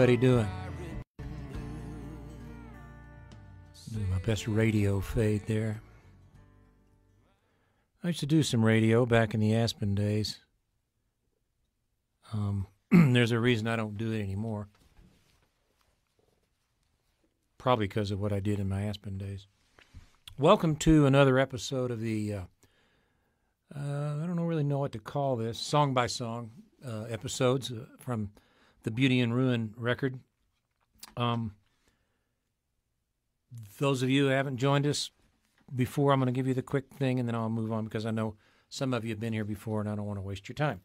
Everybody doing? Do my best radio fade there. I used to do some radio back in the Aspen days. There's a reason I don't do it anymore. Probably because of what I did in my Aspen days. Welcome to another episode of the, I don't really know what to call this, song by song episodes from the Beauty and Ruin record. Those of you who haven't joined us before, I'm going to give you the quick thing and then I'll move on because I know some of you have been here before and I don't want to waste your time.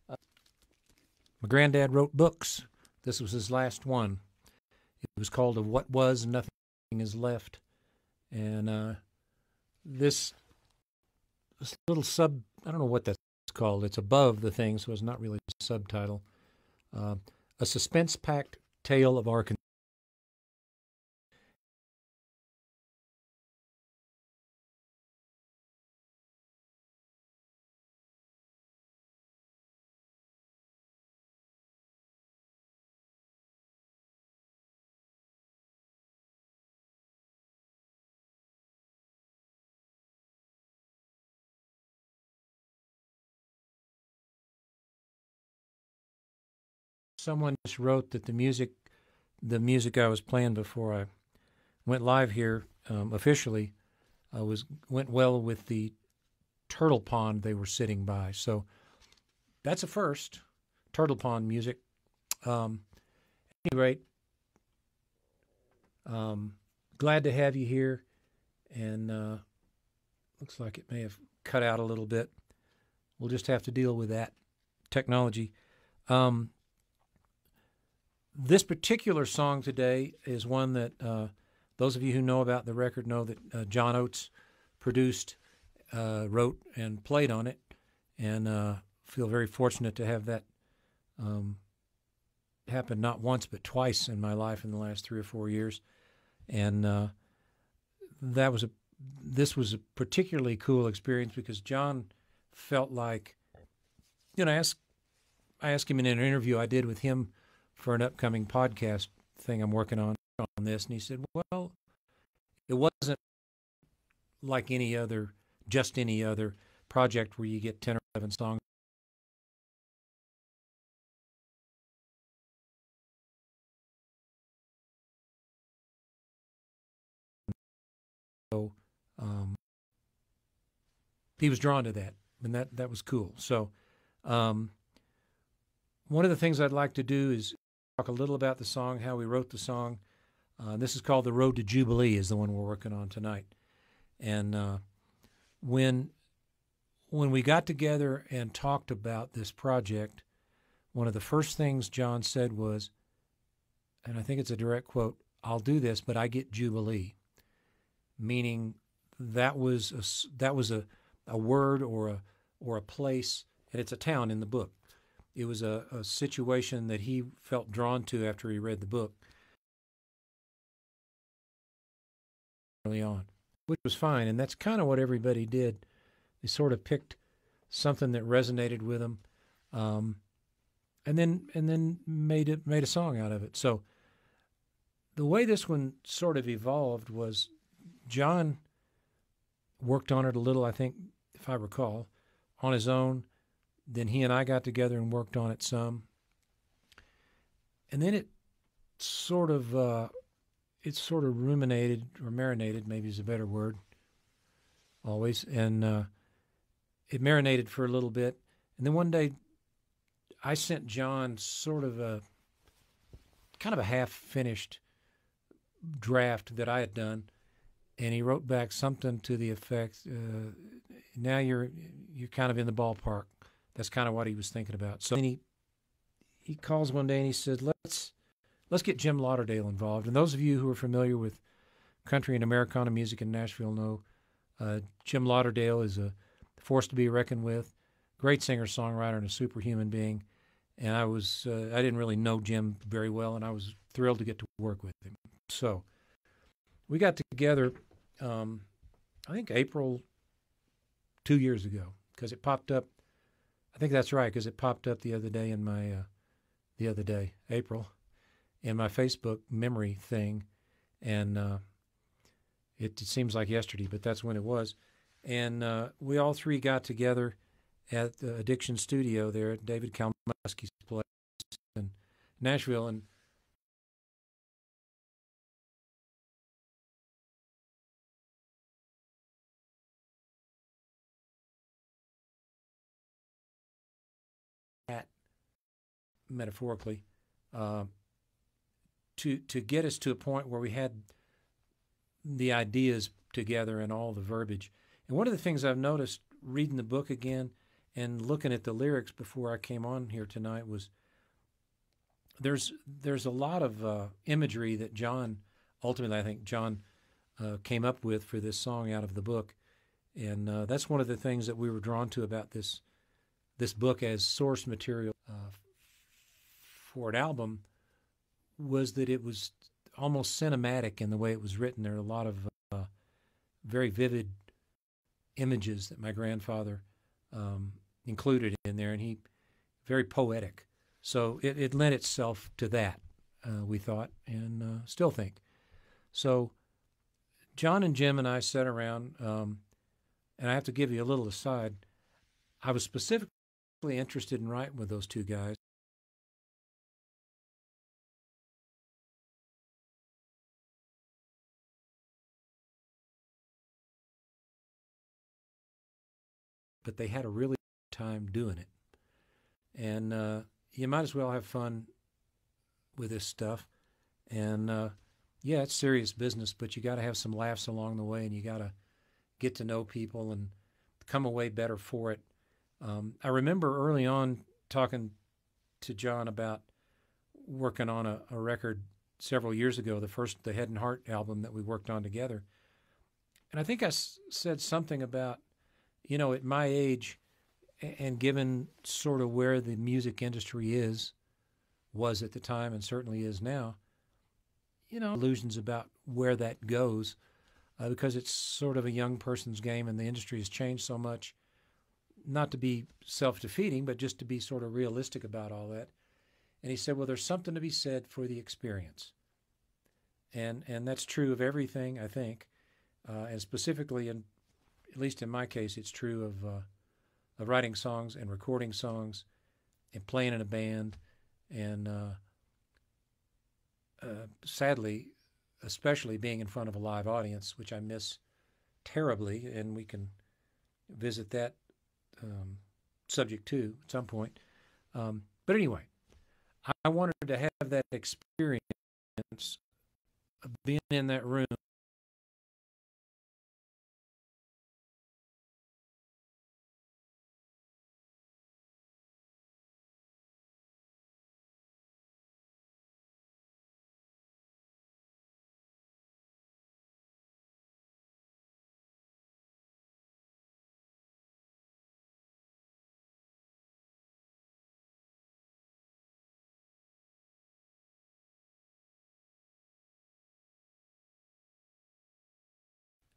My granddad wrote books. This was his last one. It was called Of What Was, Nothing Is Left. And this little I don't know what that's called. It's above the thing, so it's not really a subtitle. A suspense-packed tale of Arkansas. Someone just wrote that the music I was playing before I went live here officially went well with the turtle pond they were sitting by. So that's a first, turtle pond music. At any rate, glad to have you here, and looks like it may have cut out a little bit. We'll just have to deal with that technology. This particular song today is one that those of you who know about the record know that John Oates produced, wrote, and played on it, and feel very fortunate to have that happen not once but twice in my life in the last 3 or 4 years. And this was a particularly cool experience because John felt like, I asked him in an interview I did with him for an upcoming podcast thing I'm working on this, and he said, well, it wasn't like any other project where you get 10 or 11 songs. So he was drawn to that, and that was cool. So one of the things I'd like to do is talk a little about the song, how we wrote the song. This is called The Road to Jubilee, is the one we're working on tonight. And when we got together and talked about this project, one of the first things John said was, and I think it's a direct quote, "I'll do this, but I get Jubilee," meaning that was a word or a place, and it's a town in the book. It was a situation that he felt drawn to after he read the book early on, which was fine, and that's kind of what everybody did. They sort of picked something that resonated with them, and then made a song out of it. So the way this one sort of evolved was John worked on it a little, I think, if I recall, on his own. Then he and I got together and worked on it some. And then it sort of ruminated, or marinated, maybe is a better word, always. And it marinated for a little bit. And then one day I sent John sort of a half-finished draft that I had done. And he wrote back something to the effect, now you're kind of in the ballpark. That's kind of what he was thinking about. So then he calls one day and he said, let's get Jim Lauderdale involved. And those of you who are familiar with country and Americana music in Nashville know Jim Lauderdale is a force to be reckoned with, great singer-songwriter and a superhuman being. And I didn't really know Jim very well, and I was thrilled to get to work with him. So we got together, I think April 2 years ago, because it popped up. I think that's right, because it popped up the other day in my, April. in my Facebook memory thing, and it seems like yesterday, but that's when it was. And we all three got together at the Addiction Studio there at David Kalmuski's place in Nashville, and that metaphorically to get us to a point where we had the ideas together and all the verbiage. And one of the things I've noticed reading the book again and looking at the lyrics before I came on here tonight was there's a lot of imagery that John, ultimately I think John came up with for this song out of the book. And that's one of the things that we were drawn to about this book as source material for an album was that it was almost cinematic in the way it was written. There are a lot of very vivid images that my grandfather included in there, and he very poetic. So it lent itself to that, we thought, and still think. So John and Jim and I sat around, and I have to give you a little aside. I was specifically interested in writing with those two guys. But they had a really good time doing it. And you might as well have fun with this stuff. And yeah, it's serious business, but you got to have some laughs along the way, and you got to get to know people and come away better for it. I remember early on talking to John about working on a record several years ago, the Head and Heart album that we worked on together. And I think I said something about, you know, at my age and given sort of where the music industry was at the time and certainly is now, you know, illusions about where that goes because it's sort of a young person's game and the industry has changed so much, not to be self-defeating, but just to be sort of realistic about all that. And he said, well, there's something to be said for the experience. And that's true of everything, I think, and specifically in at least in my case, it's true of writing songs and recording songs and playing in a band and sadly, especially being in front of a live audience, which I miss terribly, and we can visit that subject too at some point. But anyway, I wanted to have that experience of being in that room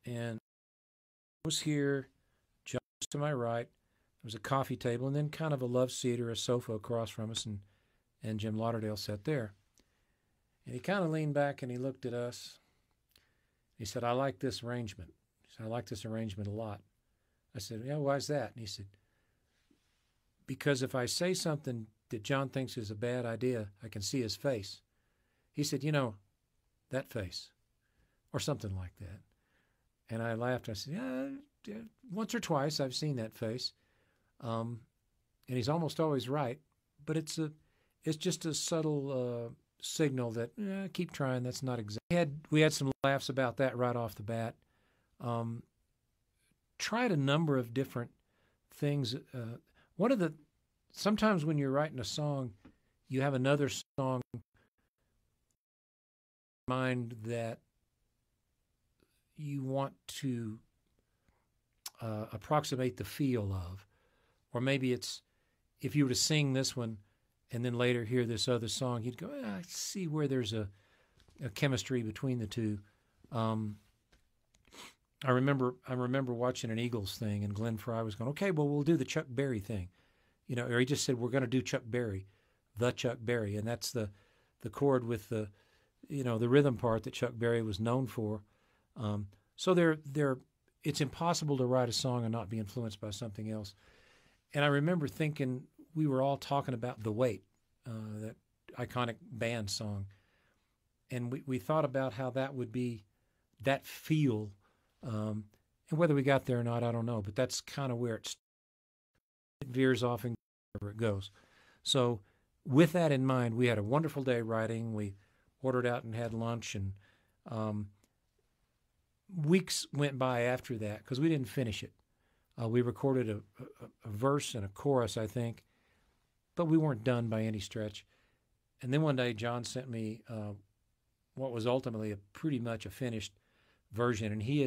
and I was here, just to my right. There was a coffee table and then kind of a love seat or a sofa across from us, and Jim Lauderdale sat there. And he kind of leaned back and he looked at us. He said, I like this arrangement. He said, I like this arrangement a lot. I said, yeah, why is that? And he said, because if I say something that John thinks is a bad idea, I can see his face. He said, you know, that face, or something like that. And I laughed. I said, yeah, once or twice I've seen that face. And he's almost always right, but it's just a subtle signal that keep trying. That's not exactly. We had some laughs about that right off the bat. Tried a number of different things. Sometimes when you're writing a song, you have another song in mind that you want to approximate the feel of. Or maybe it's, if you were to sing this one and then later hear this other song, you'd go, I see where there's a chemistry between the two. I remember watching an Eagles thing, and Glenn Fry was going, okay, well, we'll do the Chuck Berry thing. You know, or he just said, we're going to do Chuck Berry, the Chuck Berry. And that's the the chord with the, the rhythm part that Chuck Berry was known for. So it's impossible to write a song and not be influenced by something else. And I remember thinking, we were all talking about The Weight, that iconic band song. And we thought about how that would be, that feel. And whether we got there or not, I don't know. But that's kind of where it veers off and wherever it goes. So with that in mind, we had a wonderful day writing. We ordered out and had lunch. And weeks went by after that because we didn't finish it. We recorded a verse and a chorus, I think, but we weren't done by any stretch. And then one day, John sent me what was ultimately pretty much a finished version, and he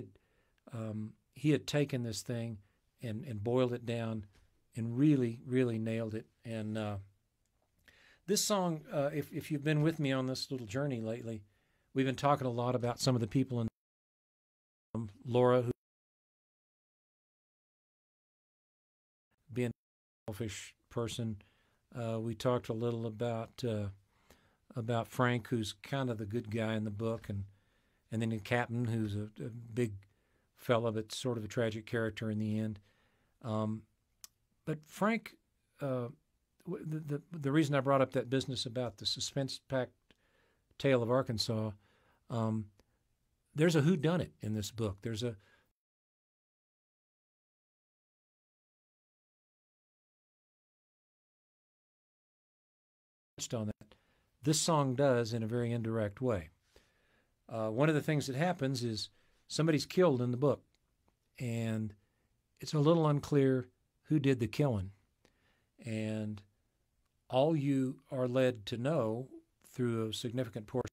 had taken this thing and boiled it down and really, really nailed it. And this song, if you've been with me on this little journey lately, we've been talking a lot about some of the people in Laura, who being a selfish person. We talked a little about Frank, who's kind of the good guy in the book, and then the captain, who's a big fella, but sort of a tragic character in the end. But Frank, the reason I brought up that business about the suspense-packed tale of Arkansas, there's a whodunit in this book. There's a on that. This song does in a very indirect way. One of the things that happens is somebody's killed in the book, and it's a little unclear who did the killing. And all you are led to know through a significant portion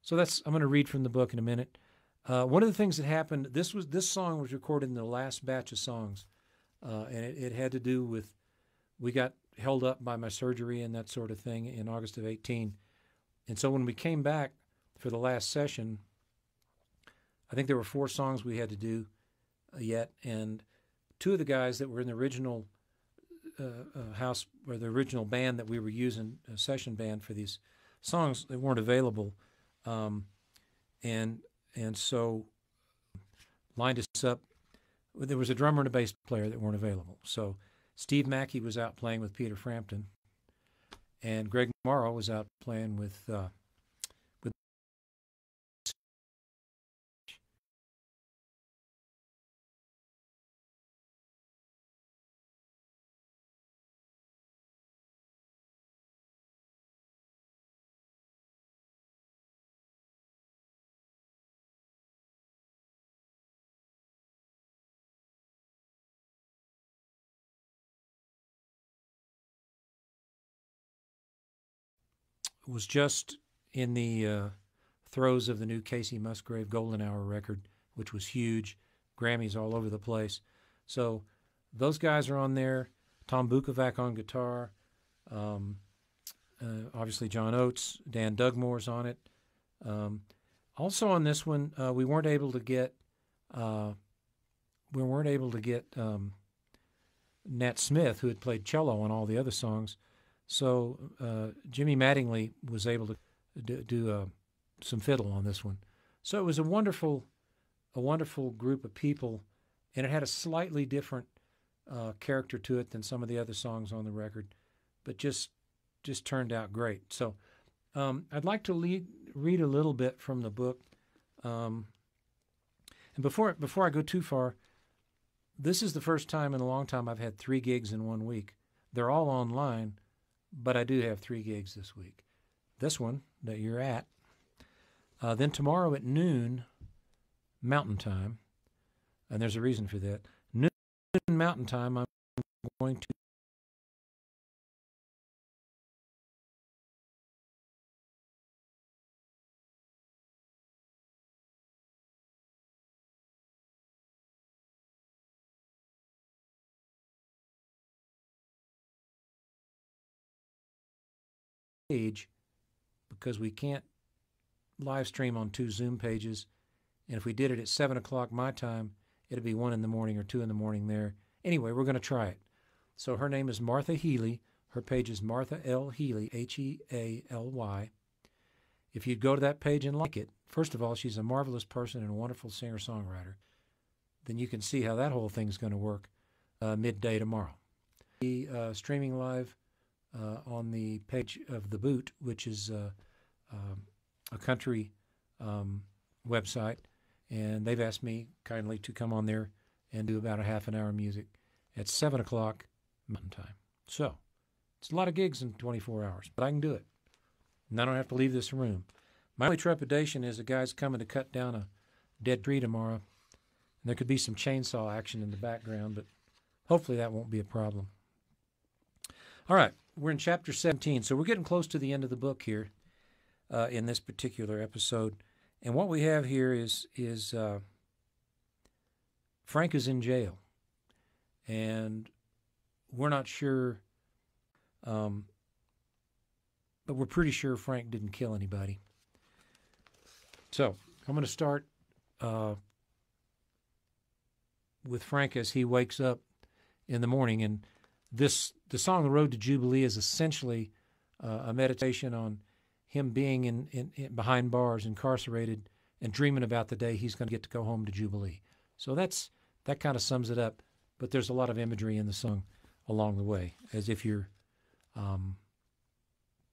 so that's, I'm going to read from the book in a minute. One of the things that happened, this song was recorded in the last batch of songs, and it had to do with, we got held up by my surgery and that sort of thing in August of 18. And so when we came back for the last session, I think there were 4 songs we had to do yet, and 2 of the guys that were in the original house, or the original band that we were using, a session band for these songs, they weren't available. And so lined us up. There was a drummer and a bass player that weren't available. So Steve Mackey was out playing with Peter Frampton, and Greg Morrow was out playing with was just in the throes of the new Casey Musgrave Golden Hour record, which was huge, Grammys all over the place. So those guys are on there. Tom Bukovac on guitar, obviously John Oates, Dan Dugmore's on it. Also on this one, we weren't able to get Nat Smith, who had played cello on all the other songs. So Jimmy Mattingly was able to do some fiddle on this one. So it was a wonderful group of people, and it had a slightly different character to it than some of the other songs on the record, but just turned out great. So I'd like to read a little bit from the book. And before I go too far, this is the first time in a long time I've had 3 gigs in 1 week. They're all online, but I do have 3 gigs this week. This one that you're at. Then tomorrow at noon, Mountain Time, and there's a reason for that. Noon Mountain Time, I'm going to stage, because we can't live stream on 2 Zoom pages, and if we did it at 7 o'clock my time, it'd be 1 in the morning or 2 in the morning there. Anyway, we're going to try it. So her name is Martha Healy. Her page is Martha L. Healy, Healy. If you'd go to that page and like it, first of all, she's a marvelous person and a wonderful singer-songwriter. Then you can see how that whole thing's going to work midday tomorrow. Streaming live on the page of The Boot, which is a country website, and they've asked me kindly to come on there and do about a half an hour music at 7 o'clock Mountain Time. So it's a lot of gigs in 24 hours, but I can do it. And I don't have to leave this room. My only trepidation is a guy's coming to cut down a dead tree tomorrow, and there could be some chainsaw action in the background, but hopefully that won't be a problem. All right, we're in chapter 17, so we're getting close to the end of the book here in this particular episode. And what we have here is Frank is in jail, and we're not sure, but we're pretty sure Frank didn't kill anybody. So I'm going to start with Frank as he wakes up in the morning, and the song "The Road to Jubilee" is essentially a meditation on him being in behind bars, incarcerated, and dreaming about the day he's going to get to go home to Jubilee. So that kind of sums it up. But there's a lot of imagery in the song along the way, as if you're kind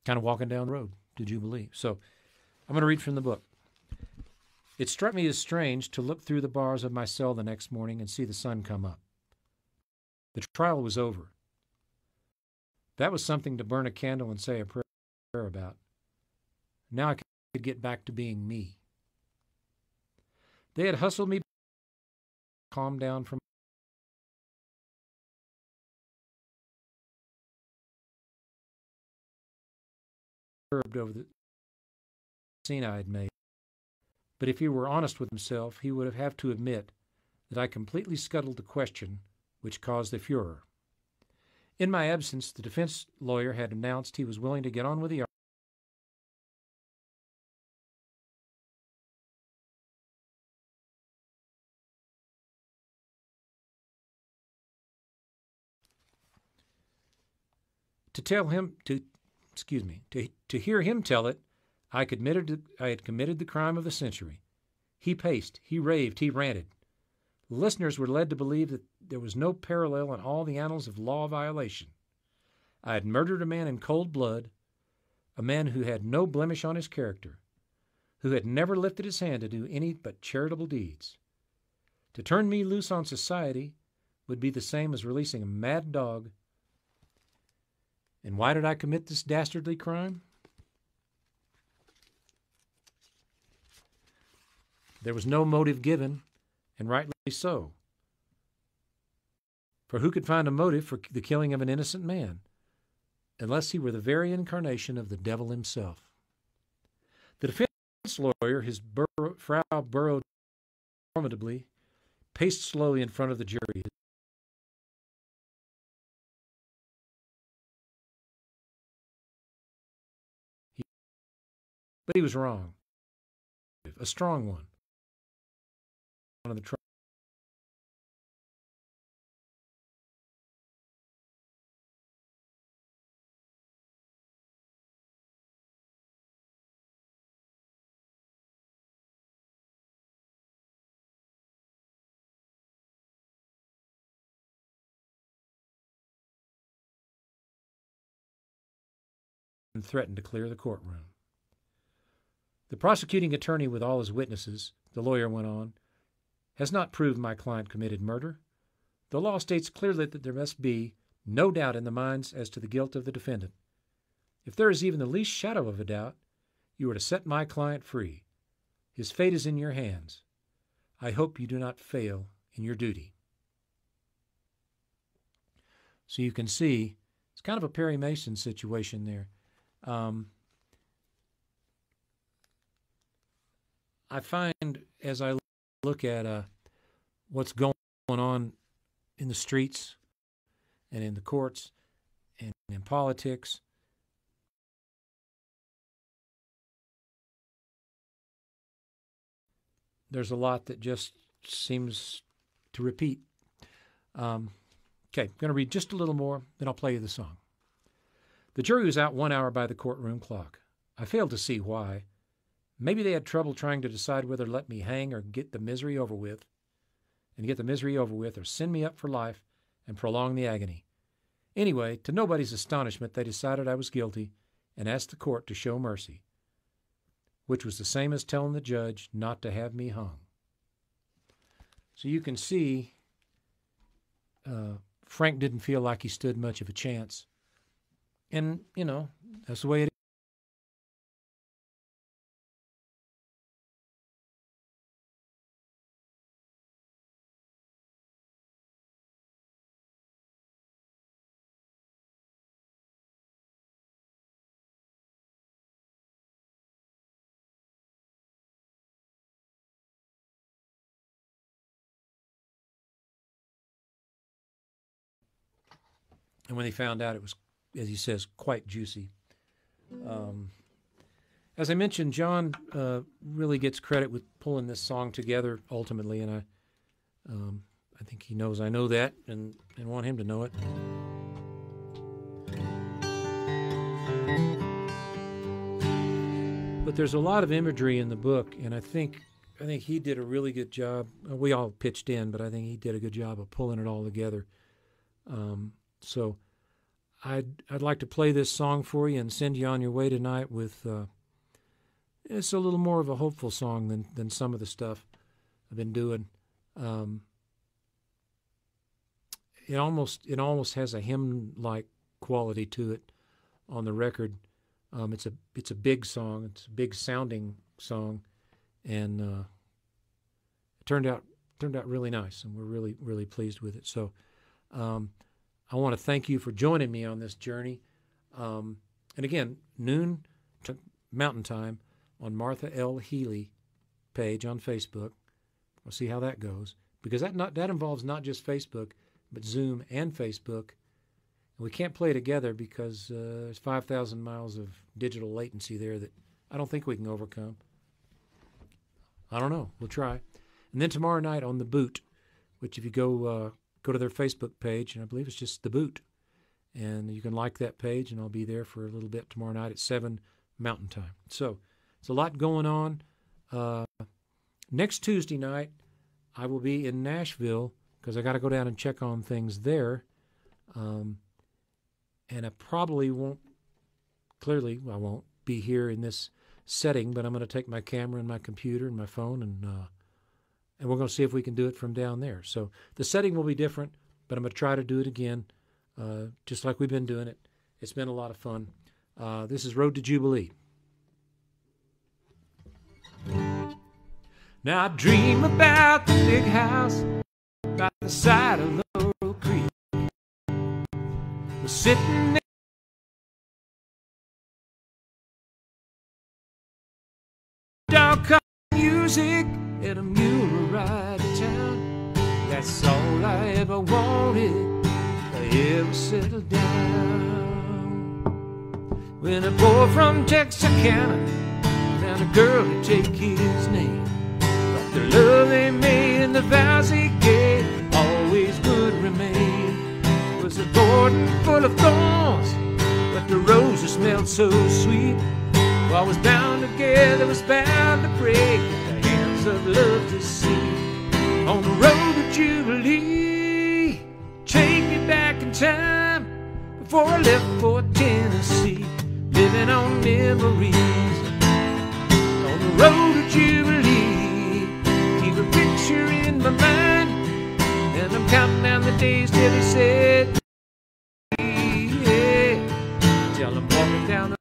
of walking down the road to Jubilee. So I'm going to read from the book. It struck me as strange to look through the bars of my cell the next morning and see the sun come up. The trial was over. That was something to burn a candle and say a prayer about. Now I could get back to being me. They had hustled me, calmed down from over the scene I had made. But if he were honest with himself, he would have to admit that I completely scuttled the question which caused the furor. In my absence, the defense lawyer had announced he was willing to get on with the argument. To hear him tell it, I had committed the crime of the century. He paced, he raved, he ranted. The listeners were led to believe that there was no parallel in all the annals of law violation. I had murdered a man in cold blood, a man who had no blemish on his character, who had never lifted his hand to do any but charitable deeds. To turn me loose on society would be the same as releasing a mad dog. And why did I commit this dastardly crime? There was no motive given, and rightly so. For who could find a motive for the killing of an innocent man, unless he were the very incarnation of the devil himself? The defense lawyer, his brow burrowed formidably, paced slowly in front of the jury. But he was wrong. A strong one. Of the trial. And threatened to clear the courtroom. The prosecuting attorney, with all his witnesses, the lawyer went on, has not proved my client committed murder. The law states clearly that there must be no doubt in the minds as to the guilt of the defendant. If there is even the least shadow of a doubt, you are to set my client free. His fate is in your hands. I hope you do not fail in your duty. So you can see, it's kind of a Perry Mason situation there. I find, as I look at what's going on in the streets and in the courts and in politics, there's a lot that just seems to repeat. Okay, I'm going to read just a little more, then I'll play you the song. The jury was out 1 hour by the courtroom clock. I failed to see why. Maybe they had trouble trying to decide whether to let me hang or get the misery over with, or send me up for life and prolong the agony. Anyway, to nobody's astonishment, they decided I was guilty and asked the court to show mercy, which was the same as telling the judge not to have me hung. So you can see Frank didn't feel like he stood much of a chance. And, you know, that's the way it is. And when they found out, it was, as he says, quite juicy. As I mentioned, John really gets credit with pulling this song together ultimately, and I think he knows I know that and want him to know it. But there's a lot of imagery in the book, and I think he did a really good job. We all pitched in, but I think he did a good job of pulling it all together. So I'd like to play this song for you and send you on your way tonight with it's a little more of a hopeful song than some of the stuff I've been doing. It almost has a hymn-like quality to it on the record. It's a big song. It's a big sounding song, and it turned out really nice, and we're really, really pleased with it. So I want to thank you for joining me on this journey. And again, noon to Mountain Time on Martha L. Healy page on Facebook. We'll see how that goes, because that involves not just Facebook, but Zoom and Facebook. And we can't play together because there's 5,000 miles of digital latency there that I don't think we can overcome. I don't know. We'll try. And then tomorrow night on The Boot, which if you go to their Facebook page, and I believe it's just The Boot, and you can like that page, and I'll be there for a little bit tomorrow night at 7 Mountain Time. So it's a lot going on. Next Tuesday night, I will be in Nashville because I got to go down and check on things there. And I probably won't be here in this setting, but I'm going to take my camera and my computer and my phone, and we're going to see if we can do it from down there. So the setting will be different, but I'm going to try to do it again, just like we've been doing it. It's been a lot of fun. This is Road to Jubilee. Now I dream about the big house by the side of Laurel Creek. We're sitting there, dog collar music, and a mule ride to town. That's all I ever wanted. I ever settled down. When a boy from Texarkana found a girl to take his name, but the love they made and the vows they gave always would remain. Was a garden full of thorns, but the roses smelled so sweet. What was bound together was bound to break, the hands of love to see. On the road to Jubilee, take me back in time before I left for Tennessee, living on memories. On the road to Jubilee, keep a picture in my mind, and I'm counting down the days till he said, yeah, till I'm walking down the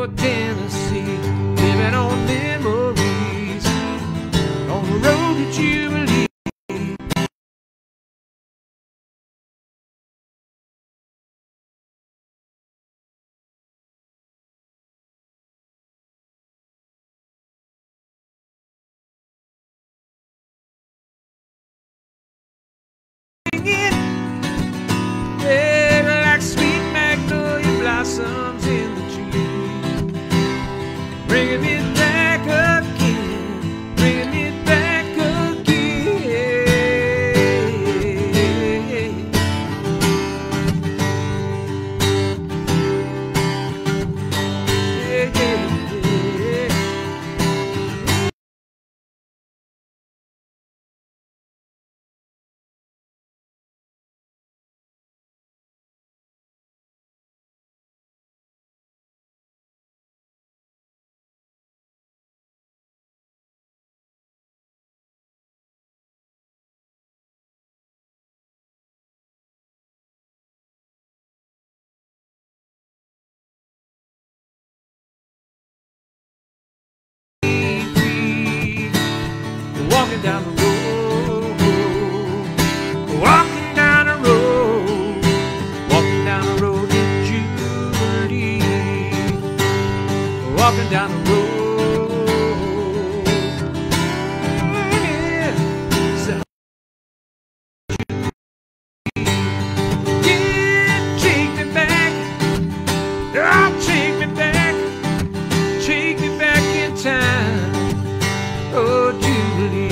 Nashville, Tennessee, living on memories, on the road to Jubilee. Like sweet magnolia blossoms in the tree, bringing me back again, bringing me back again. Yeah, yeah, yeah. Walking down the road, walking down the road, walking down the road to Jubilee, walking down the road. Yeah, yeah, take me back, oh, take me back in time. Oh, Jubilee,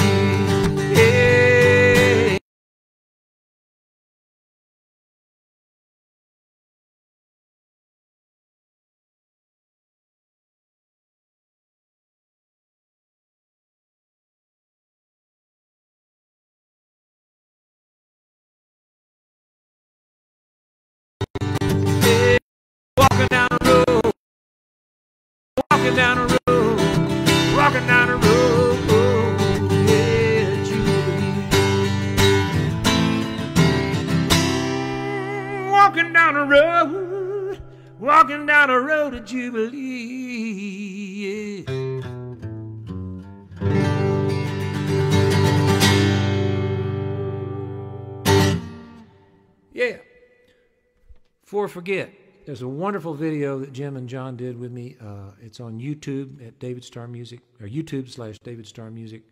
yeah. Yeah. Walking down the road, walking down the road, walking down the road. Walking down the road, walking down the road to Jubilee. Yeah. Before I forget, there's a wonderful video that Jim and John did with me. It's on YouTube at David Starr Music, or YouTube/David Starr Music.